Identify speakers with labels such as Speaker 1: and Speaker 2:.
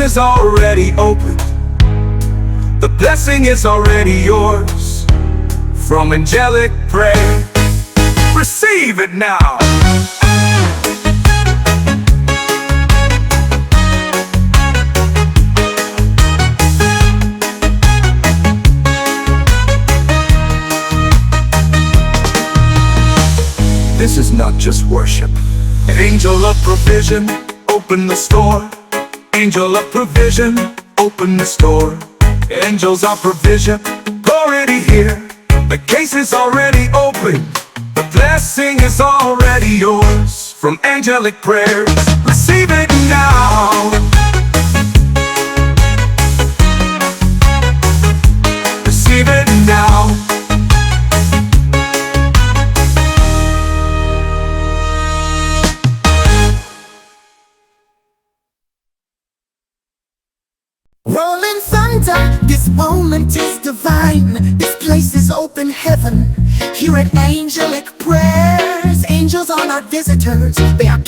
Speaker 1: is already open. The blessing is already yours. From Angelic prayer, receive it now. This is not just worship. Angel of provision, open the store. Angel of provision, open the store. Angels of provision, already here. The case is already open. The blessing is already yours. From angelic prayers, receive it now. Receive it now.
Speaker 2: Rolling thunder, this moment is divine. This place is open heaven. Here at angelic prayers, angels are not visitors, they are